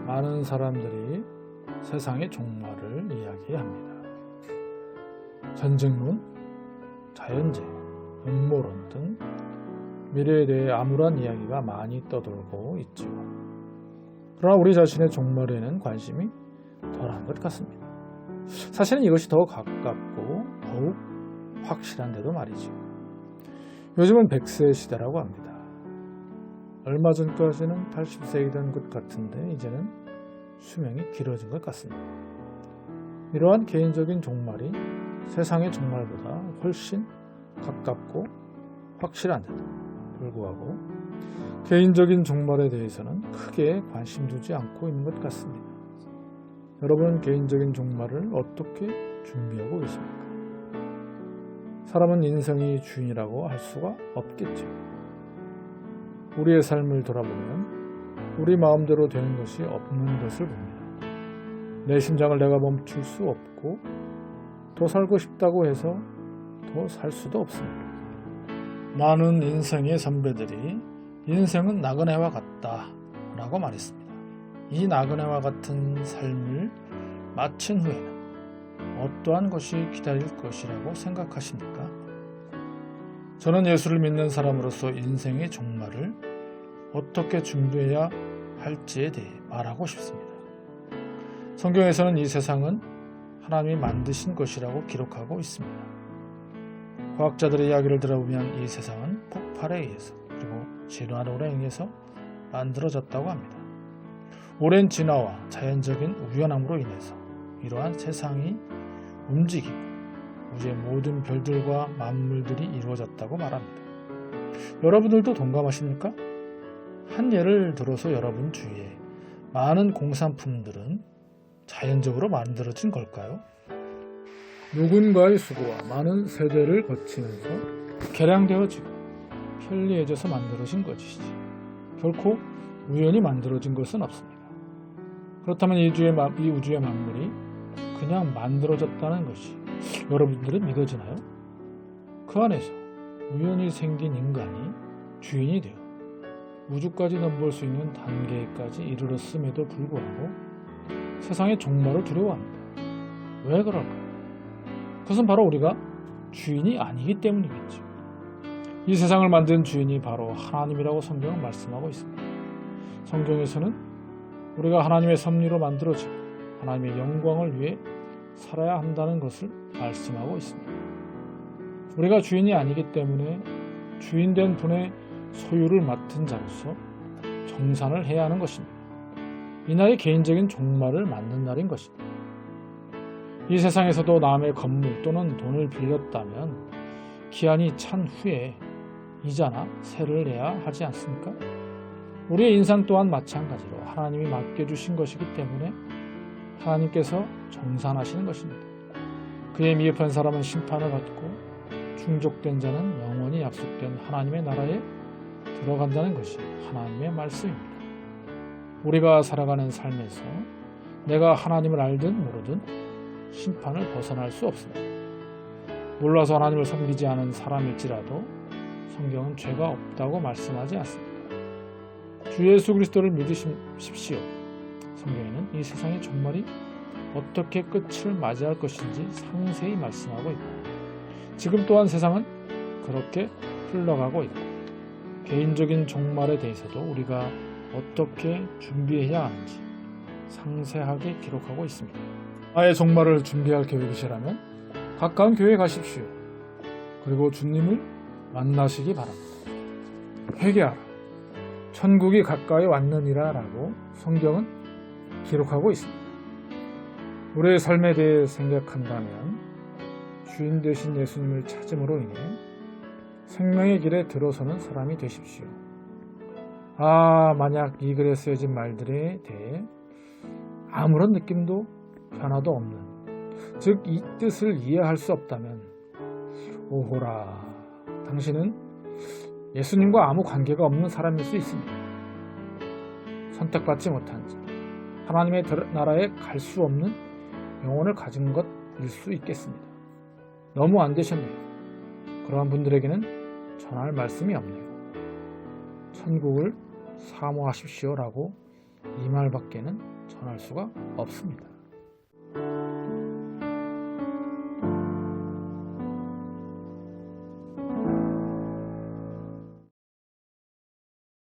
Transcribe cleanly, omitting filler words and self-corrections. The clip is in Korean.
많은 사람들이 세상의 종말을 이야기합니다. 전쟁론, 자연재해, 음모론 등 미래에 대해 암울한 이야기가 많이 떠돌고 있죠. 그러나 우리 자신의 종말에는 관심이 덜한 것 같습니다. 사실은 이것이 더 가깝고 더욱 확실한데도 말이죠. 요즘은 100세 시대라고 합니다. 얼마 전까지는 80세이던 것 같은데 이제는 수명이 길어진 것 같습니다. 이러한 개인적인 종말이 세상의 종말보다 훨씬 가깝고 확실한데도 불구하고 개인적인 종말에 대해서는 크게 관심 두지 않고 있는 것 같습니다. 여러분은 개인적인 종말을 어떻게 준비하고 계십니까? 사람은 인생의 주인이라고 할 수가 없겠죠. 우리의 삶을 돌아보면 우리 마음대로 되는 것이 없는 것을 봅니다. 내 심장을 내가 멈출 수 없고 더 살고 싶다고 해서 더 살 수도 없습니다. 많은 인생의 선배들이 인생은 나그네와 같다 라고 말했습니다. 이 나그네와 같은 삶을 마친 후에는 어떠한 것이 기다릴 것이라고 생각하십니까? 저는 예수를 믿는 사람으로서 인생의 종말을 어떻게 준비해야 할지에 대해 말하고 싶습니다. 성경에서는 이 세상은 하나님이 만드신 것이라고 기록하고 있습니다. 과학자들의 이야기를 들어보면 이 세상은 폭발에 의해서 그리고 진화론에 의해서 만들어졌다고 합니다. 오랜 진화와 자연적인 우연함으로 인해서 이러한 세상이 움직이고 우주의 모든 별들과 만물들이 이루어졌다고 말합니다. 여러분들도 동감하십니까? 한 예를 들어서 여러분 주위에 많은 공산품들은 자연적으로 만들어진 걸까요? 누군가의 수고와 많은 세대를 거치면서 개량되어지고 편리해져서 만들어진 것이지 결코 우연히 만들어진 것은 없습니다. 그렇다면 이 우주의 만물이 그냥 만들어졌다는 것이 여러분들은 믿어지나요? 그 안에서 우연히 생긴 인간이 주인이 되어 우주까지 넘볼 수 있는 단계까지 이르렀음에도 불구하고 세상의 종말을 두려워합니다. 왜 그럴까요? 그것은 바로 우리가 주인이 아니기 때문이겠죠. 이 세상을 만든 주인이 바로 하나님이라고 성경은 말씀하고 있습니다. 성경에서는 우리가 하나님의 섭리로 만들어지고 하나님의 영광을 위해 살아야 한다는 것을 말씀하고 있습니다. 우리가 주인이 아니기 때문에 주인된 분의 소유를 맡은 자로서 정산을 해야 하는 것입니다. 이날이 개인적인 종말을 맞는 날인 것입니다. 이 세상에서도 남의 건물 또는 돈을 빌렸다면 기한이 찬 후에 이자나 세를 내야 하지 않습니까? 우리의 인상 또한 마찬가지로 하나님이 맡겨주신 것이기 때문에 하나님께서 정산하시는 것입니다. 그에 미흡한 사람은 심판을 받고 충족된 자는 영원히 약속된 하나님의 나라에 들어간다는 것이 하나님의 말씀입니다. 우리가 살아가는 삶에서 내가 하나님을 알든 모르든 심판을 벗어날 수 없습니다. 몰라서 하나님을 섬기지 않은 사람일지라도 성경은 죄가 없다고 말씀하지 않습니다. 주 예수 그리스도를 믿으십시오. 성경에는 이 세상의 종말이 어떻게 끝을 맞이할 것인지 상세히 말씀하고 있고 지금 또한 세상은 그렇게 흘러가고 있고 개인적인 종말에 대해서도 우리가 어떻게 준비해야 하는지 상세하게 기록하고 있습니다. 나의 종말을 준비할 계획이시라면 가까운 교회에 가십시오. 그리고 주님을 만나시기 바랍니다. 회개하라. 천국이 가까이 왔느니라 라고 성경은 기록하고 있습니다. 우리의 삶에 대해 생각한다면 주인 되신 예수님을 찾음으로 인해 생명의 길에 들어서는 사람이 되십시오. 만약 이 글에 쓰여진 말들에 대해 아무런 느낌도 변화도 없는, 즉 이 뜻을 이해할 수 없다면 오호라, 당신은 예수님과 아무 관계가 없는 사람일 수 있습니다. 선택받지 못한 자, 하나님의 나라에 갈 수 없는 영혼을 가진 것일 수 있겠습니다. 너무 안 되셨네요. 그러한 분들에게는 전할 말씀이 없네요. 천국을 사모하십시오라고 이 말밖에는 전할 수가 없습니다.